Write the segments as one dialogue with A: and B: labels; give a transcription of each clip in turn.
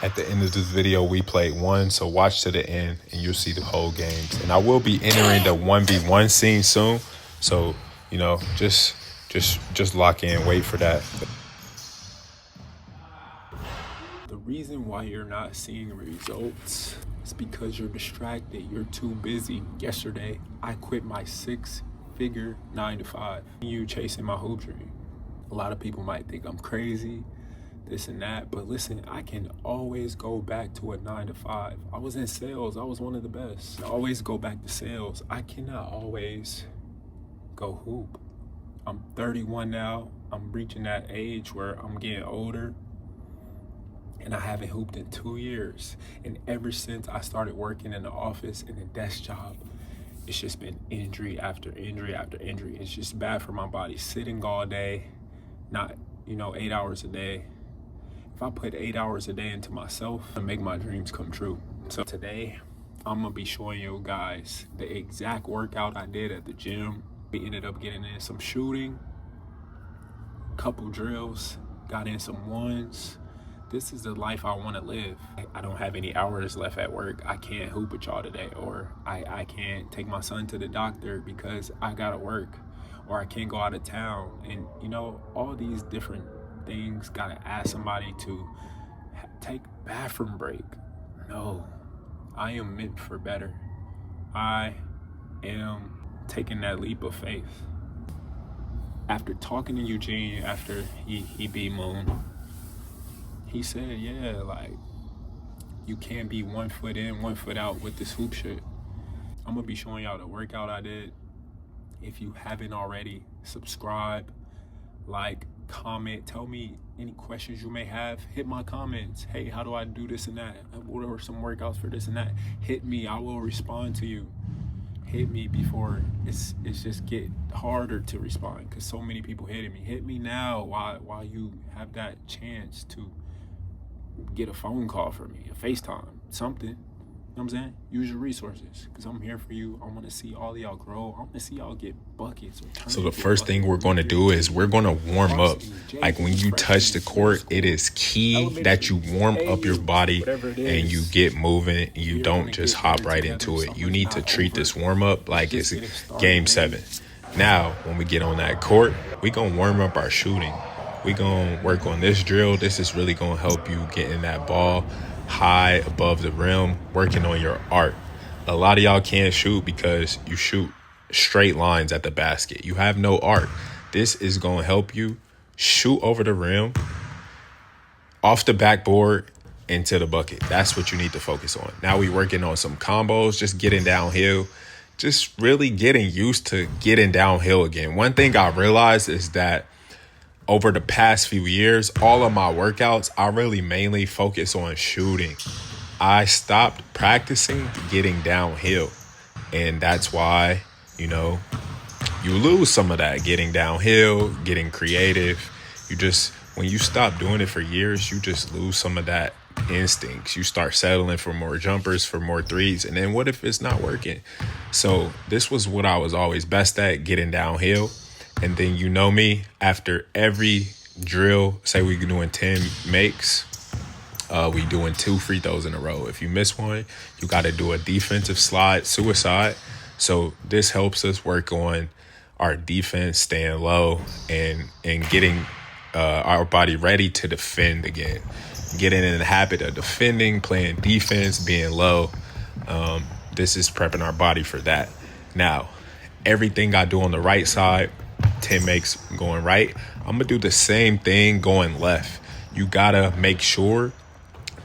A: At the end of this video, we played one, so watch to the end and you'll see the whole games. And I will be entering the 1v1 scene soon, so just lock in, wait for that. The reason why you're not seeing results is because you're distracted. You're too busy. Yesterday, I quit my 6-figure 9-to-5. You chasing my hoop dream. A lot of people might think I'm crazy, this and that, but listen, I can always go back to a 9-to-5. I was in sales. I was one of the best. I always go back to sales. I cannot always go hoop. I'm 31 now. I'm reaching that age where I'm getting older. And I haven't hooped in 2 years. And ever since I started working in the office in a desk job, it's just been injury after injury after injury. It's just bad for my body. Sitting all day, not, 8 hours a day. If I put 8 hours a day into myself, I make my dreams come true. So today, I'm gonna be showing you guys the exact workout I did at the gym. We ended up getting in some shooting, couple drills, got in some ones. This is the life I want to live. I don't have any hours left at work. I can't hoop with y'all today, or I can't take my son to the doctor because I gotta work, or I can't go out of town. And all these different things, gotta ask somebody to take bathroom break. No, I am meant for better. I am taking that leap of faith. After talking to Eugene, after he beat Moon, he said, yeah, like, you can't be 1 foot in, 1 foot out with this hoop shit. I'm gonna be showing y'all the workout I did. If you haven't already, subscribe, like, comment, tell me any questions you may have. Hit my comments. Hey, how do I do this and that? What are some workouts for this and that? Hit me, I will respond to you. Hit me before it's just get harder to respond, because so many people hitting me. Hit me now while you have that chance to get a phone call from me, a FaceTime, something. You know what I'm saying? Use your resources, because I'm here for you. I want to see all of y'all grow. I want to see y'all get buckets. So the first thing we're going to do is we're going to warm up. Like, when you touch the court, it is key that you warm up your body and you get moving. You don't just hop right into it. You need to treat this warm up like it's game 7. Now, when we get on that court, we going to warm up our shooting. We going to work on this drill. This is really going to help you get in that ball high above the rim, working on your art. A lot of y'all can't shoot because you shoot straight lines at the basket. You have no art. This is going to help you shoot over the rim, off the backboard, into the bucket. That's what you need to focus on. Now we working on some combos, just getting downhill, just really getting used to getting downhill again. One thing I realized is that over the past few years, all of my workouts, I really mainly focus on shooting. I stopped practicing getting downhill. And that's why, you lose some of that getting downhill, getting creative. When you stop doing it for years, you just lose some of that instincts. You start settling for more jumpers, for more threes. And then what if it's not working? So this was what I was always best at, getting downhill. And then me, after every drill, say we're doing 10 makes, we doing 2 free throws in a row. If you miss one, you got to do a defensive slide, suicide. So this helps us work on our defense, staying low, and getting our body ready to defend again. Getting in the habit of defending, playing defense, being low. This is prepping our body for that. Now, everything I do on the right side, 10 makes going right, I'm gonna do the same thing going left. You gotta make sure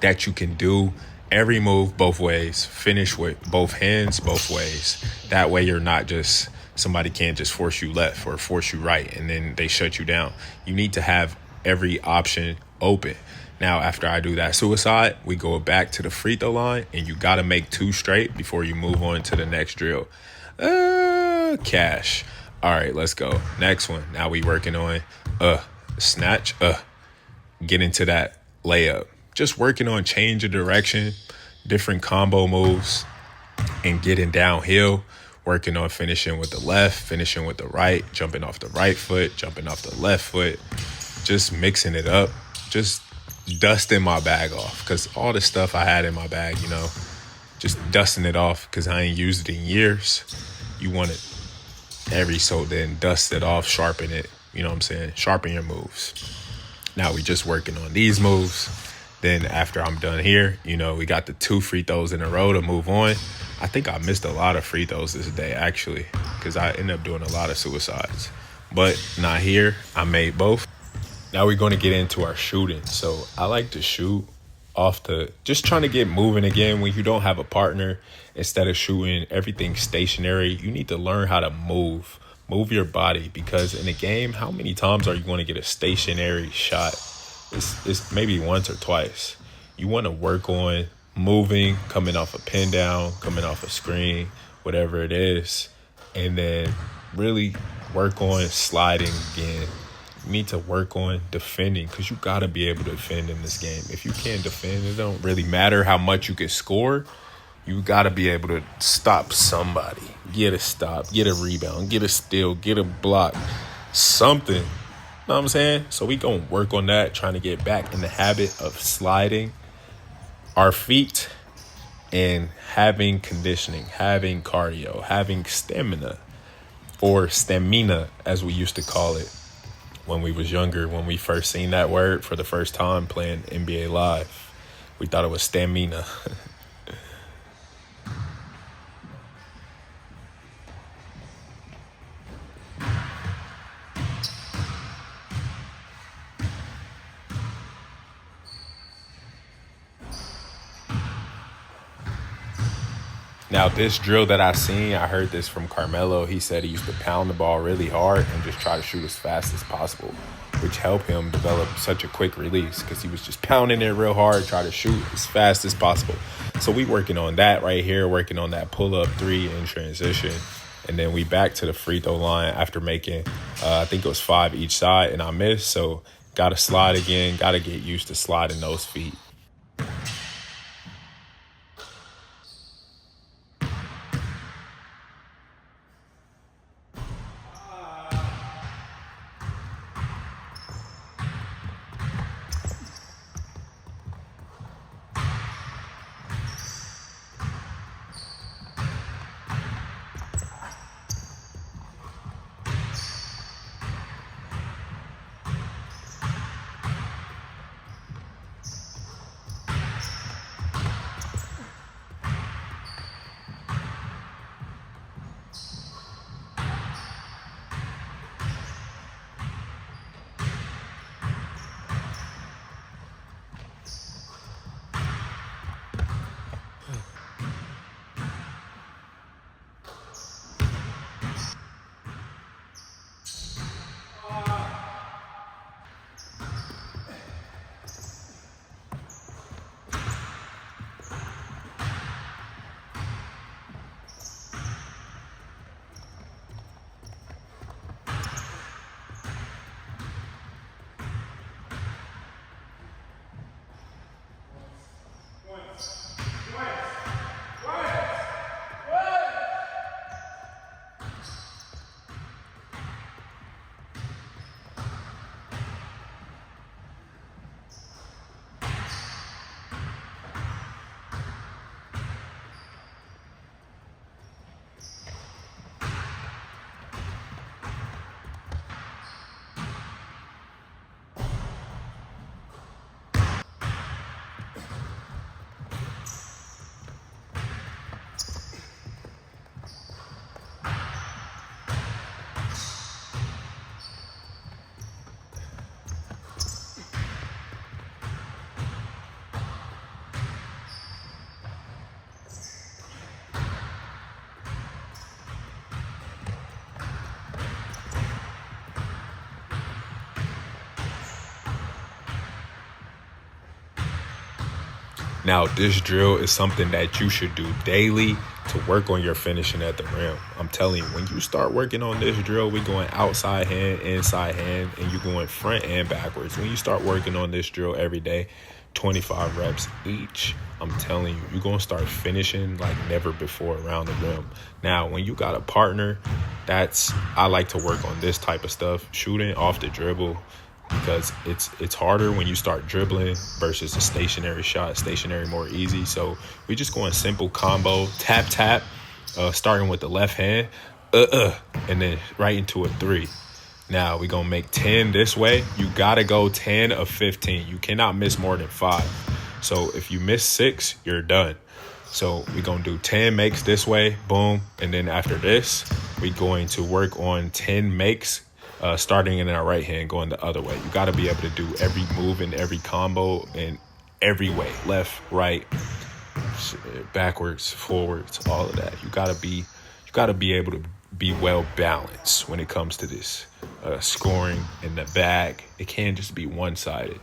A: that you can do every move both ways, finish with both hands both ways. That way you're not just, somebody can't just force you left or force you right and then they shut you down. You need to have every option open. Now, after I do that suicide, we go back to the free throw line, and you gotta make 2 straight before you move on to the next drill. Cash. All right, let's go. Next one. Now we working on snatch, get into that layup. Just working on change of direction, different combo moves, and getting downhill. Working on finishing with the left, finishing with the right, jumping off the right foot, jumping off the left foot. Just mixing it up. Just dusting my bag off, because all the stuff I had in my bag, just dusting it off because I ain't used it in years. You want it so then dust it off, sharpen it, you know what I'm saying? Sharpen your moves. Now we just working on these moves. Then after I'm done here, we got the 2 free throws in a row to move on. I think I missed a lot of free throws this day, actually, because I ended up doing a lot of suicides. But not here. I made both. Now we're going to get into our shooting. So I like to shoot off just trying to get moving again when you don't have a partner. Instead of shooting everything stationary, you need to learn how to move your body, because in a game, how many times are you going to get a stationary shot? It's maybe once or twice. You want to work on moving, coming off a pin down, coming off a screen, whatever it is, and then really work on sliding again. You need to work on defending, because you got to be able to defend in this game. If you can't defend, it don't really matter how much you can score. You got to be able to stop somebody, get a stop, get a rebound, get a steal, get a block, something. You know what I'm saying? So we going to work on that, trying to get back in the habit of sliding our feet and having conditioning, having cardio, having stamina, or stamina as we used to call it when we was younger, when we first seen that word for the first time playing NBA Live. We thought it was stamina. Now, this drill that I seen, I heard this from Carmelo. He said he used to pound the ball really hard and just try to shoot as fast as possible, which helped him develop such a quick release, because he was just pounding it real hard, try to shoot as fast as possible. So we working on that right here, working on that pull-up 3 in transition. And then we back to the free throw line after making, I think it was 5 each side, and I missed. So got to slide again, got to get used to sliding those feet. Now, this drill is something that you should do daily to work on your finishing at the rim. I'm telling you, when you start working on this drill, we're going outside hand, inside hand, and you're going front and backwards. When you start working on this drill every day, 25 reps each, I'm telling you, you're going to start finishing like never before around the rim. Now, when you got a partner, I like to work on this type of stuff, shooting off the dribble, because it's harder when you start dribbling versus a stationary shot. Stationary more easy. So we just going simple combo, tap, tap, starting with the left hand, and then right into a 3. Now we're going to make 10 this way. You got to go 10 of 15. You cannot miss more than 5. So if you miss 6, you're done. So we're going to do 10 makes this way, boom. And then after this, we're going to work on 10 makes starting in our right hand, going the other way. You got to be able to do every move and every combo in every way. Left, right, backwards, forwards, all of that. You got to be able to be well balanced when it comes to this scoring in the bag. It can't just be one-sided.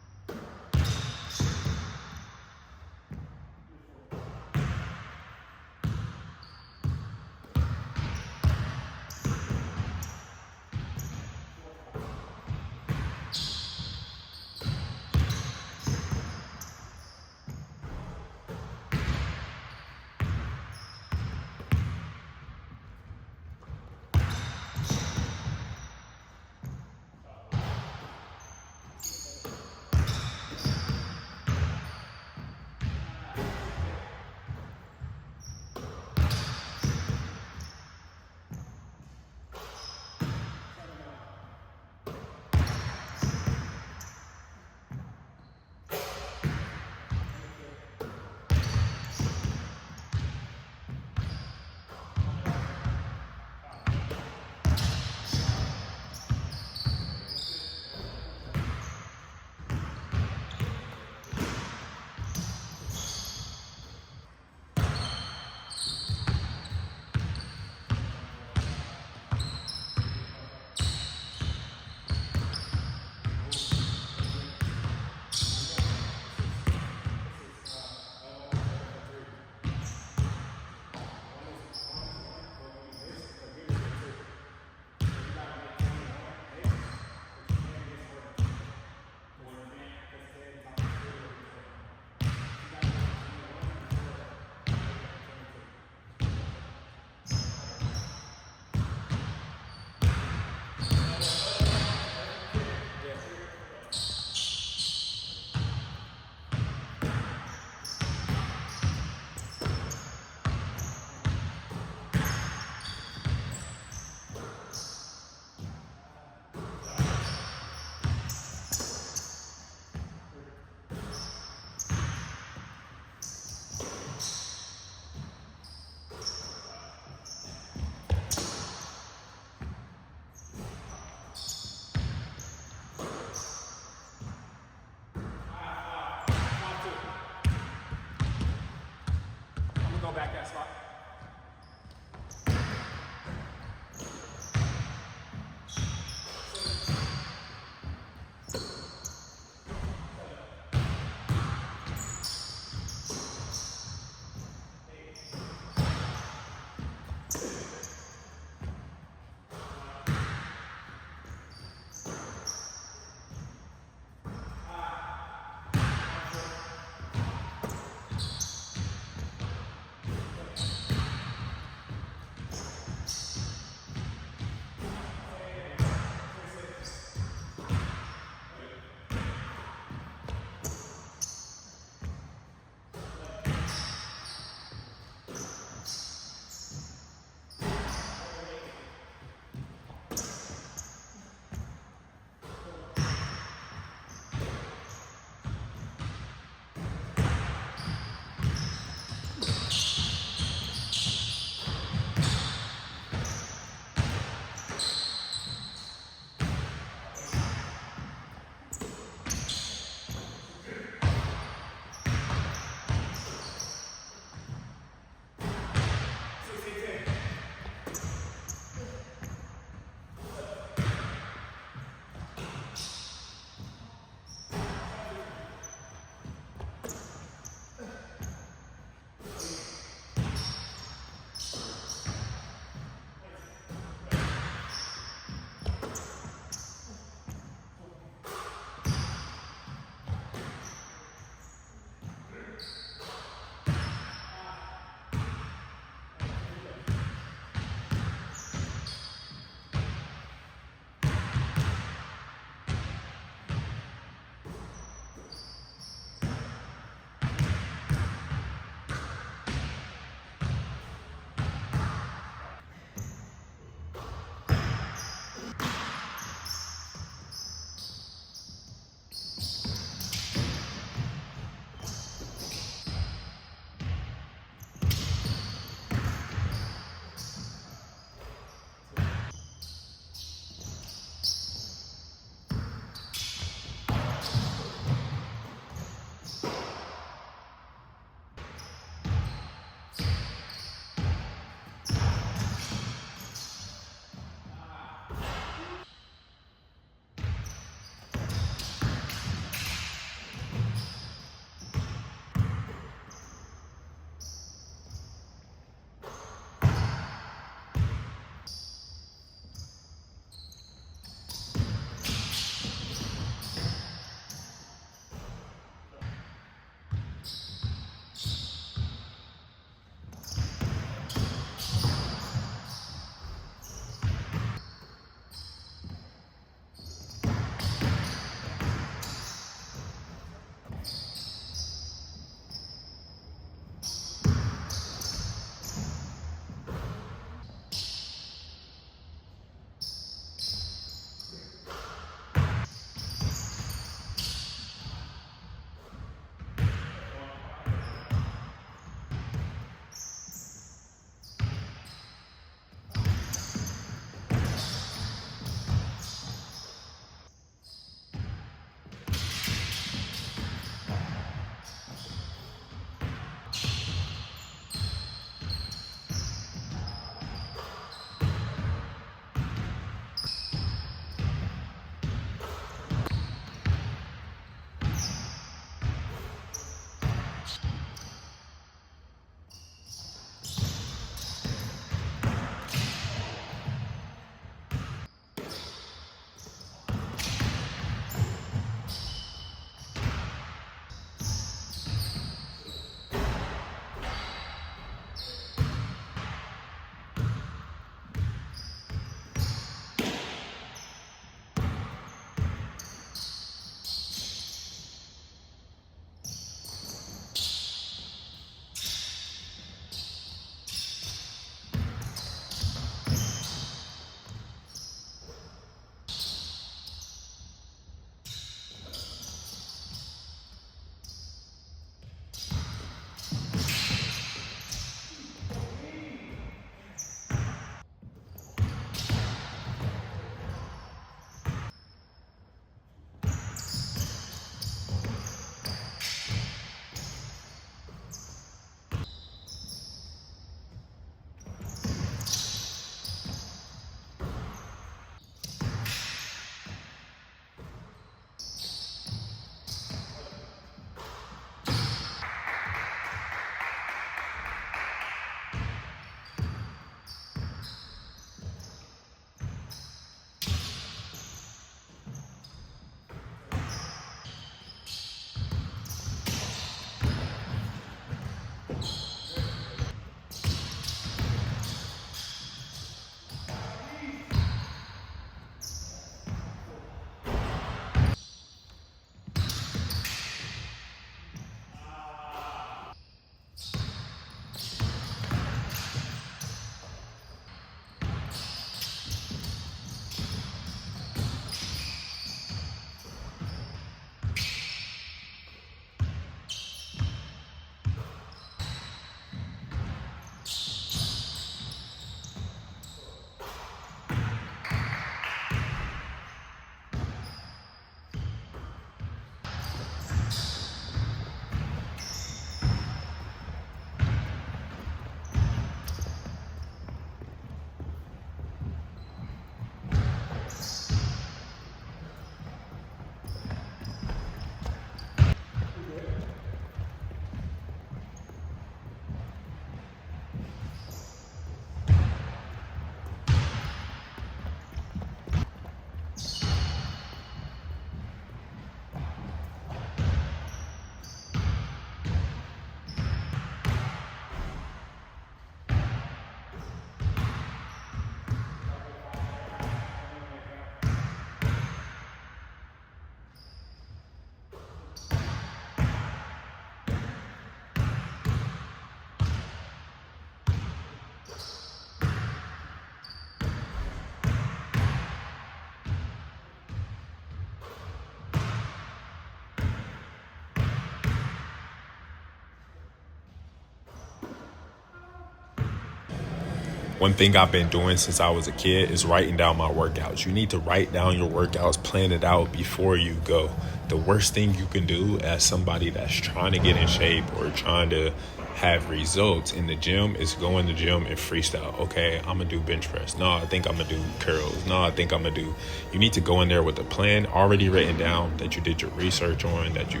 A: One thing I've been doing since I was a kid is writing down my workouts. You need to write down your workouts, plan it out before you go. The worst thing you can do as somebody that's trying to get in shape or trying to have results in the gym is go in the gym and freestyle. Okay, I'm gonna do bench press. No, I think I'm gonna do curls. No, I think I'm gonna do. You need to go in there with a plan already written down that you did your research on, that you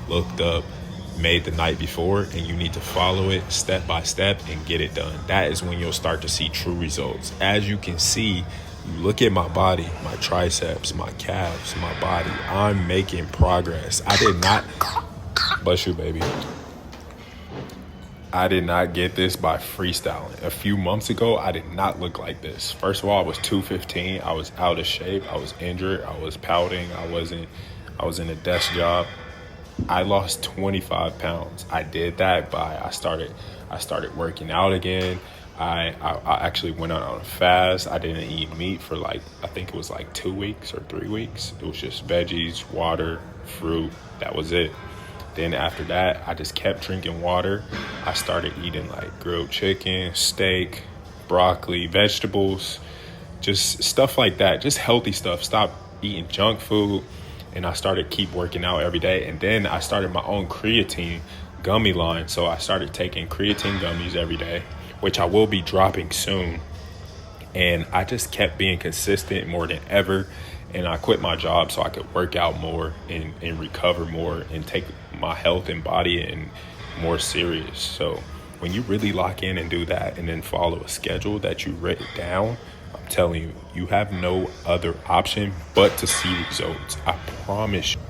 A: looked up, made the night before, and you need to follow it step by step and get it done. That is when you'll start to see true results. As you can see, you look at my body, my triceps, my calves, my body. I'm making progress. I did not, bless you, baby. I did not get this by freestyling. A few months ago, I did not look like this. First of all, I was 215. I was out of shape. I was injured. I was pouting. I was in a desk job. I lost 25 pounds. I did that by I started working out again. I actually went out on a fast. I didn't eat meat for I think it was 2 weeks or 3 weeks. It was just veggies, water, fruit. That was it. Then after that, I just kept drinking water. I started eating grilled chicken, steak, broccoli, vegetables, just stuff like that. Just healthy stuff. Stop eating junk food. And I started keep working out every day. And then I started my own creatine gummy line. So I started taking creatine gummies every day, which I will be dropping soon. And I just kept being consistent more than ever. And I quit my job so I could work out more and recover more and take my health and body and more serious. So when you really lock in and do that and then follow a schedule that you written down, I'm telling you, you have no other option but to see results. I promise you.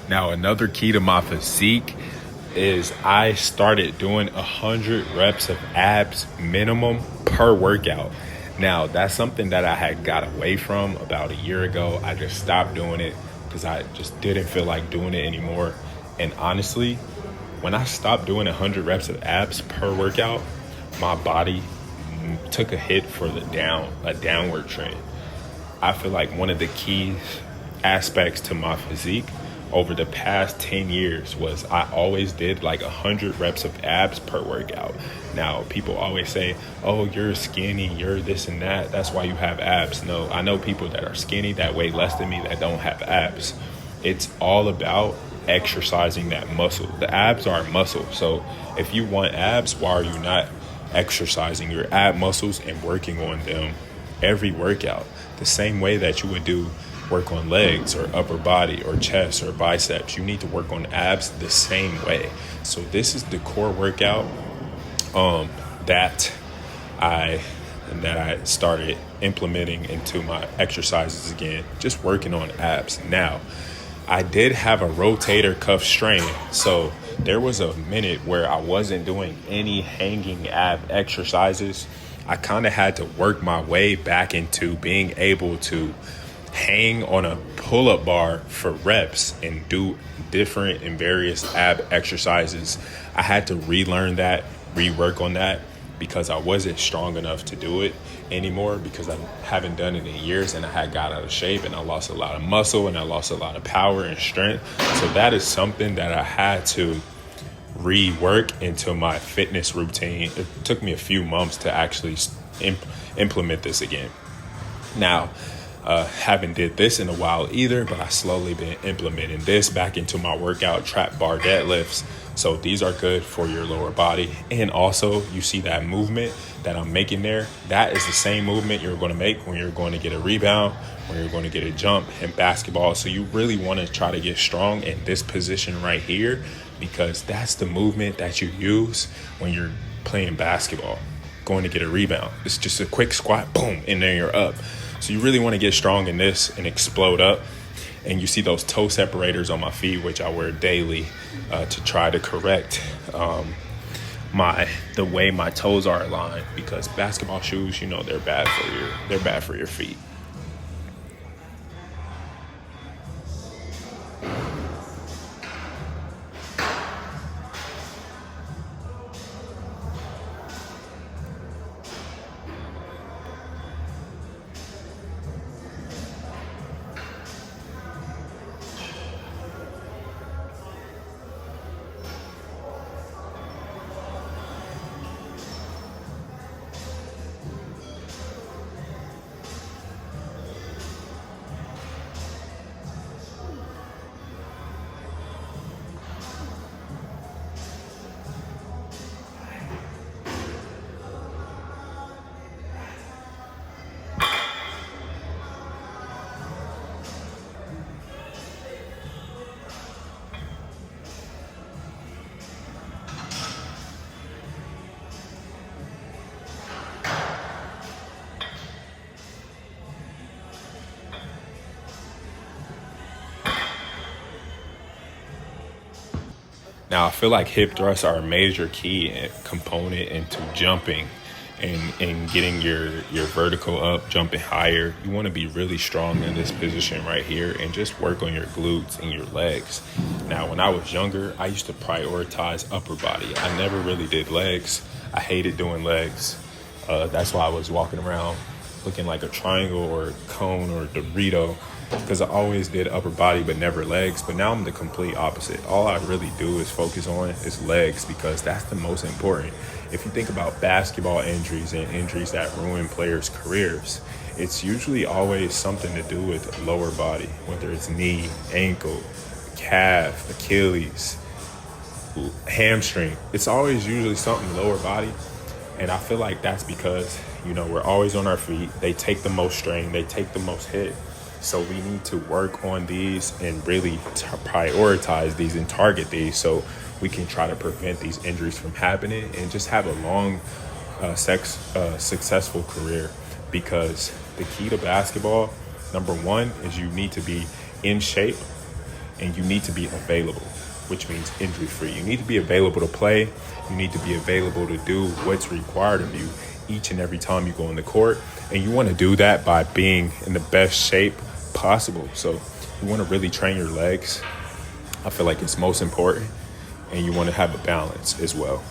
A: Now, another key to my physique is I started doing 100 reps of abs minimum per workout. Now, that's something that I had got away from about a year ago. I just stopped doing it because I just didn't feel like doing it anymore. And honestly, when I stopped doing 100 reps of abs per workout, my body took a hit for a downward trend. I feel like one of the key aspects to my physique over the past 10 years was I always did 100 reps of abs per workout. Now, people always say, oh, you're skinny, you're this and that, that's why you have abs. No, I know people that are skinny that weigh less than me that don't have abs. It's all about exercising that muscle. The abs are muscle. So if you want abs, why are you not exercising your ab muscles and working on them every workout? The same way that you would do work on legs or upper body or chest or biceps. You need to work on abs the same way. So this is the core workout that I started implementing into my exercises again, just working on abs. Now, I did have a rotator cuff strain. So there was a minute where I wasn't doing any hanging ab exercises. I kind of had to work my way back into being able to hang on a pull-up bar for reps and do different and various ab exercises. I had to relearn that, rework on that, because I wasn't strong enough to do it anymore, because I haven't done it in years, and I had got out of shape and I lost a lot of muscle and I lost a lot of power and strength. So that is something that I had to rework into my fitness routine. It took me a few months to actually implement this again. Now, haven't did this in a while either, but I slowly been implementing this back into my workout, trap bar deadlifts. So these are good for your lower body. And also, you see that movement that I'm making there? That is the same movement you're going to make when you're going to get a rebound, when you're going to get a jump in basketball. So you really want to try to get strong in this position right here, because that's the movement that you use when you're playing basketball, going to get a rebound. It's just a quick squat, boom, and then you're up. So you really want to get strong in this and explode up. And you see those toe separators on my feet, which I wear daily to try to correct the way my toes are aligned, because basketball shoes, they're bad for your feet. Now, I feel like hip thrusts are a major key component into jumping and getting your vertical up, jumping higher. You want to be really strong in this position right here and just work on your glutes and your legs. Now, when I was younger, I used to prioritize upper body. I never really did legs. I hated doing legs. That's why I was walking around looking like a triangle or a cone or a Dorito, because I always did upper body but never legs. But now I'm the complete opposite. All I really do is focus on is legs, because that's the most important. If you think about basketball injuries and injuries that ruin players' careers, it's usually always something to do with lower body, whether it's knee, ankle, calf, Achilles, hamstring. It's always usually something lower body. And I feel like that's because, we're always on our feet. They take the most strain. They take the most hit. So we need to work on these and really prioritize these and target these, so we can try to prevent these injuries from happening and just have a long, successful career. Because the key to basketball, number one, is you need to be in shape and you need to be available, which means injury-free. You need to be available to play. You need to be available to do what's required of you each and every time you go on the court. And you want to do that by being in the best shape possible. So you want to really train your legs. I feel like it's most important. And you want to have a balance as well.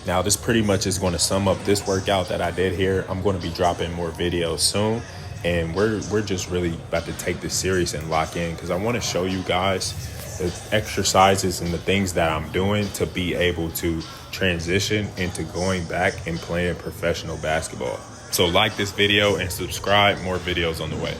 A: Now, this pretty much is going to sum up this workout that I did here. I'm going to be dropping more videos soon. And we're just really about to take this serious and lock in, because I want to show you guys the exercises and the things that I'm doing to be able to transition into going back and playing professional basketball. So like this video and subscribe, more videos on the way.